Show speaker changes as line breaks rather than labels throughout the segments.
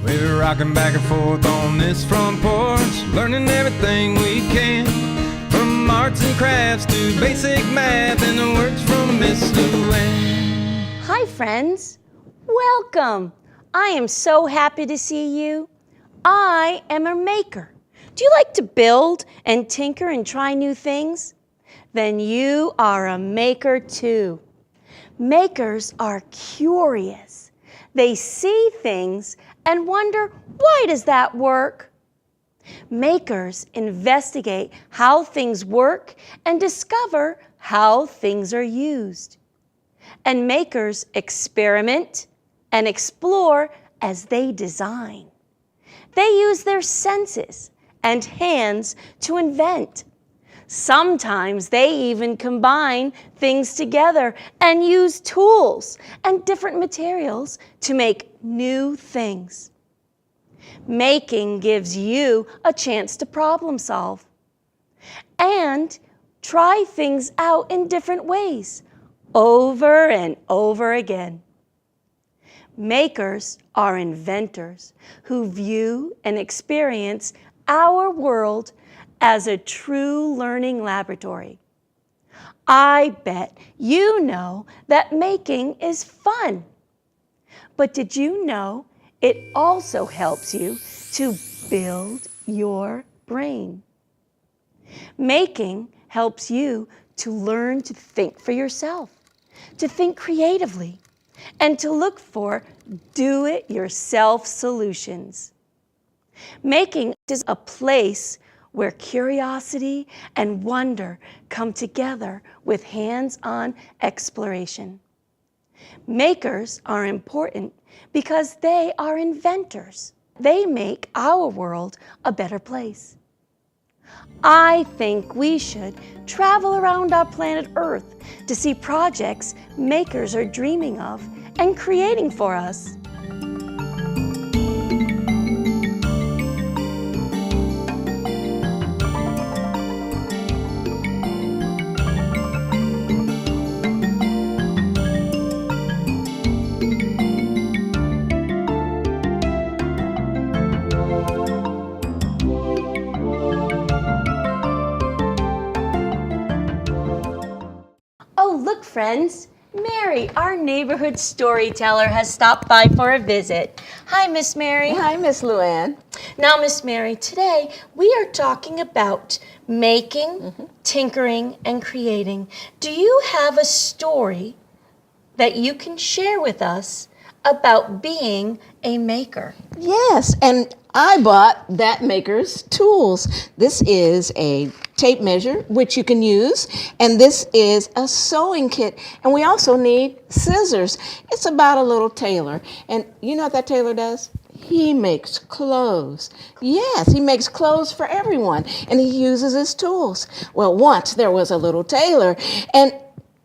We're rocking back and forth on this front porch, learning everything we can, from arts and crafts to basic math and the words from Miss Luann.
Hi friends, welcome. I am so happy to see you. I am a maker. Do you like to build and tinker and try new things? Then you are a maker too. Makers are curious. They see things and wonder, why does that work? Makers investigate how things work and discover how things are used. And makers experiment and explore as they design. They use their senses and hands to invent. Sometimes they even combine things together and use tools and different materials to make new things. Making gives you a chance to problem solve and try things out in different ways over and over again. Makers are inventors who view and experience our world as a true learning laboratory. I bet you know that making is fun. But did you know it also helps you to build your brain? Making helps you to learn to think for yourself, to think creatively, and to look for do-it-yourself solutions. Making is a place where curiosity and wonder come together with hands-on exploration. Makers are important because they are inventors. They make our world a better place. I think we should travel around our planet Earth to see projects makers are dreaming of and creating for us. Oh, look, friends. Mary, our neighborhood storyteller, has stopped by for a visit. Hi, Miss Mary.
Hi, Miss Luann.
Now, Miss Mary, today we are talking about making, tinkering, and creating. Do you have a story that you can share with us about being a maker?
Yes, and I bought that maker's tools. This is a tape measure, which you can use, and this is a sewing kit, and we also need scissors. It's about a little tailor, and you know what that tailor does? He makes clothes. Yes, he makes clothes for everyone, and he uses his tools. Well, once there was a little tailor, and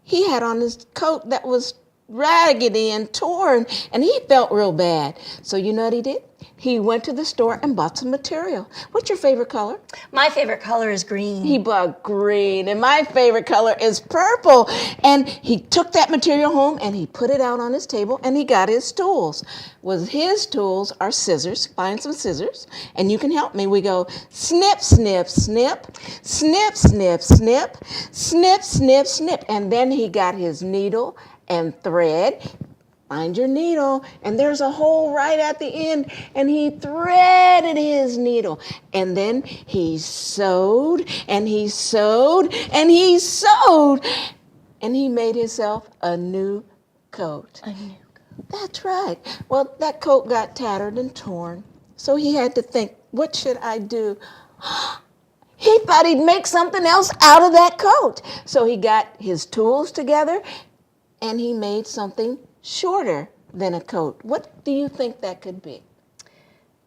he had on his coat that was raggedy and torn, and he felt real bad. So you know what he did? He went to the store and bought some material. What's your favorite color?
My favorite color is green.
He bought green, and my favorite color is purple. And he took that material home, and he put it out on his table, and he got his tools. Well, his tools are scissors. Find some scissors, and you can help me. We go snip, snip, snip, snip, snip, snip, snip, snip, snip. And then he got his needle and thread. Find your needle, and there's a hole right at the end, and he threaded his needle, and then he sewed, and he sewed, and he sewed, and he made himself a new coat.
A new coat.
That's right. Well, that coat got tattered and torn, so he had to think, what should I do? He thought he'd make something else out of that coat. So he got his tools together, and he made something shorter than a coat. What do you think that could be?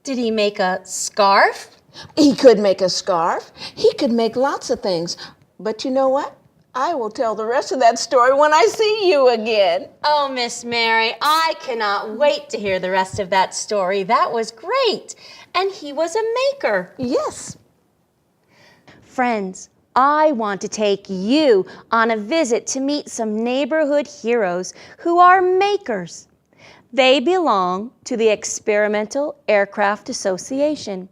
Did he make a scarf?
He could make a scarf. He could make lots of things. But you know what? I will tell the rest of that story when I see you again.
Oh, Miss Mary, I cannot wait to hear the rest of that story. That was great. And he was a maker.
Yes.
Friends, I want to take you on a visit to meet some neighborhood heroes who are makers. They belong to the Experimental Aircraft Association.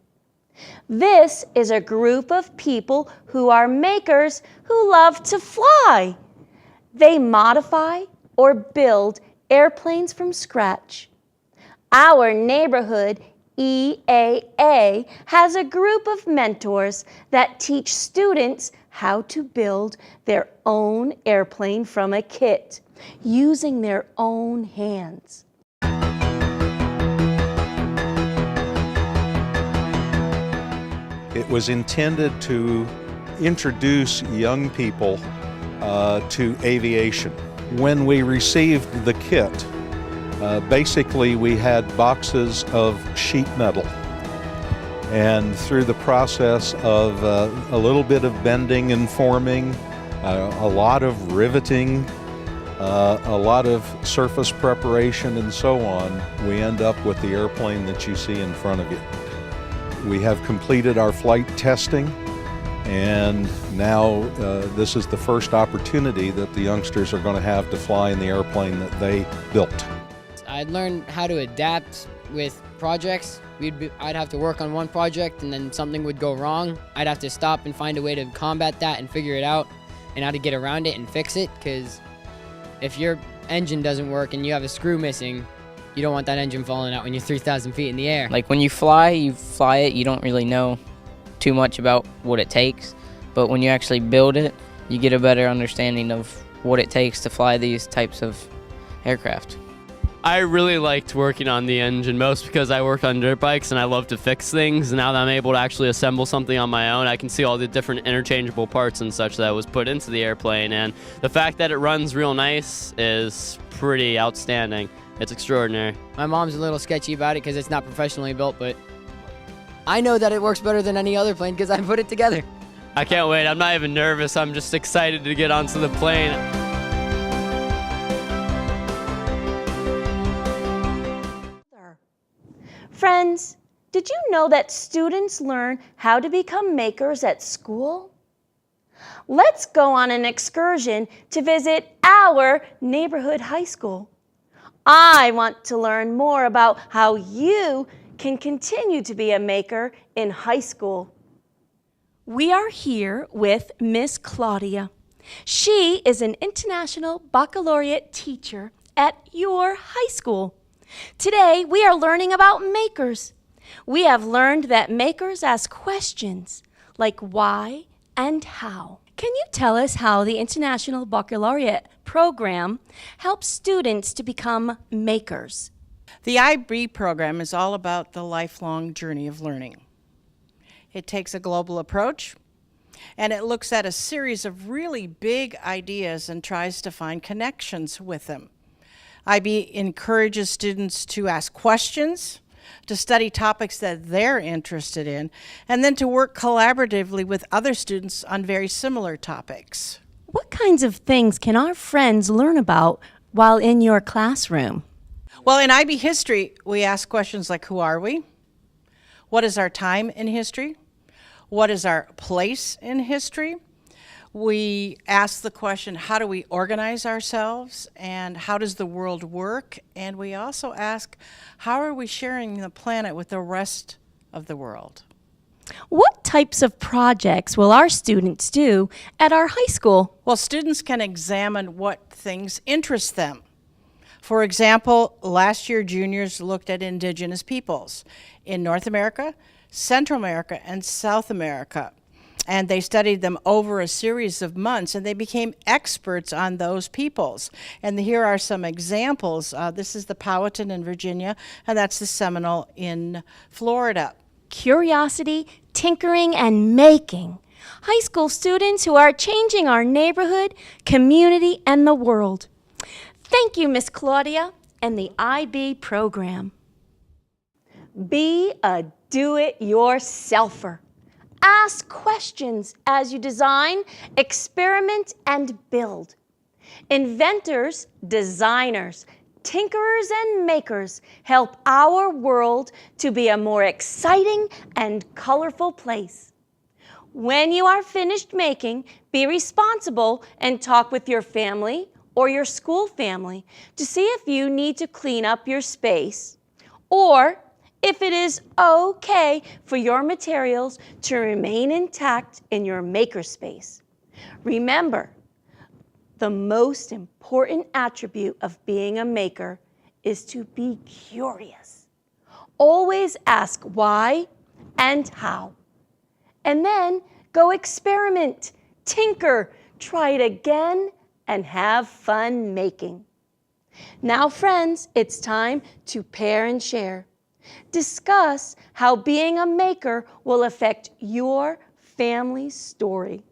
This is a group of people who are makers who love to fly. They modify or build airplanes from scratch. Our neighborhood EAA has a group of mentors that teach students how to build their own airplane from a kit using their own hands.
It was intended to introduce young people to aviation. When we received the kit, basically we had boxes of sheet metal, and through the process of a little bit of bending and forming, a lot of riveting, a lot of surface preparation and so on, we end up with the airplane that you see in front of you. We have completed our flight testing, and now this is the first opportunity that the youngsters are going to have to fly in the airplane that they built.
I'd learned how to adapt with projects. I'd have to work on one project and then something would go wrong. I'd have to stop and find a way to combat that and figure it out and how to get around it and fix it, because if your engine doesn't work and you have a screw missing, you don't want that engine falling out when you're 3,000 feet in the air.
Like when you fly it, you don't really know too much about what it takes. But when you actually build it, you get a better understanding of what it takes to fly these types of aircraft.
I really liked working on the engine, most because I work on dirt bikes and I love to fix things. Now that I'm able to actually assemble something on my own, I can see all the different interchangeable parts and such that was put into the airplane. And the fact that it runs real nice is pretty outstanding. It's extraordinary.
My mom's a little sketchy about it because it's not professionally built, but I know that it works better than any other plane because I put it together.
I can't wait. I'm not even nervous. I'm just excited to get onto the plane.
Friends, did you know that students learn how to become makers at school? Let's go on an excursion to visit our neighborhood high school. I want to learn more about how you can continue to be a maker in high school. We are here with Miss Claudia. She is an international baccalaureate teacher at your high school. Today, we are learning about makers. We have learned that makers ask questions like why and how. Can you tell us how the International Baccalaureate program helps students to become makers?
The IB program is all about the lifelong journey of learning. It takes a global approach, and it looks at a series of really big ideas and tries to find connections with them. IB encourages students to ask questions, to study topics that they're interested in, and then to work collaboratively with other students on very similar topics.
What kinds of things can our friends learn about while in your classroom?
Well, in IB history, we ask questions like, who are we? What is our time in history? What is our place in history? We ask the question, how do we organize ourselves, and how does the world work? And we also ask, how are we sharing the planet with the rest of the world?
What types of projects will our students do at our high school?
Well, students can examine what things interest them. For example, last year juniors looked at indigenous peoples in North America, Central America, and South America. And they studied them over a series of months, and they became experts on those peoples. And here are some examples. This is the Powhatan in Virginia, and that's the Seminole in Florida.
Curiosity, tinkering, and making. High school students who are changing our neighborhood, community, and the world. Thank you, Miss Claudia, and the IB program. Be a do-it-yourselfer. Ask questions as you design, experiment, and build. Inventors, designers, tinkerers, and makers help our world to be a more exciting and colorful place. When you are finished making, be responsible and talk with your family or your school family to see if you need to clean up your space, or if it is okay for your materials to remain intact in your makerspace. Remember, the most important attribute of being a maker is to be curious. Always ask why and how. And then go experiment, tinker, try it again, and have fun making. Now, friends, it's time to pair and share. Discuss how being a maker will affect your family's story.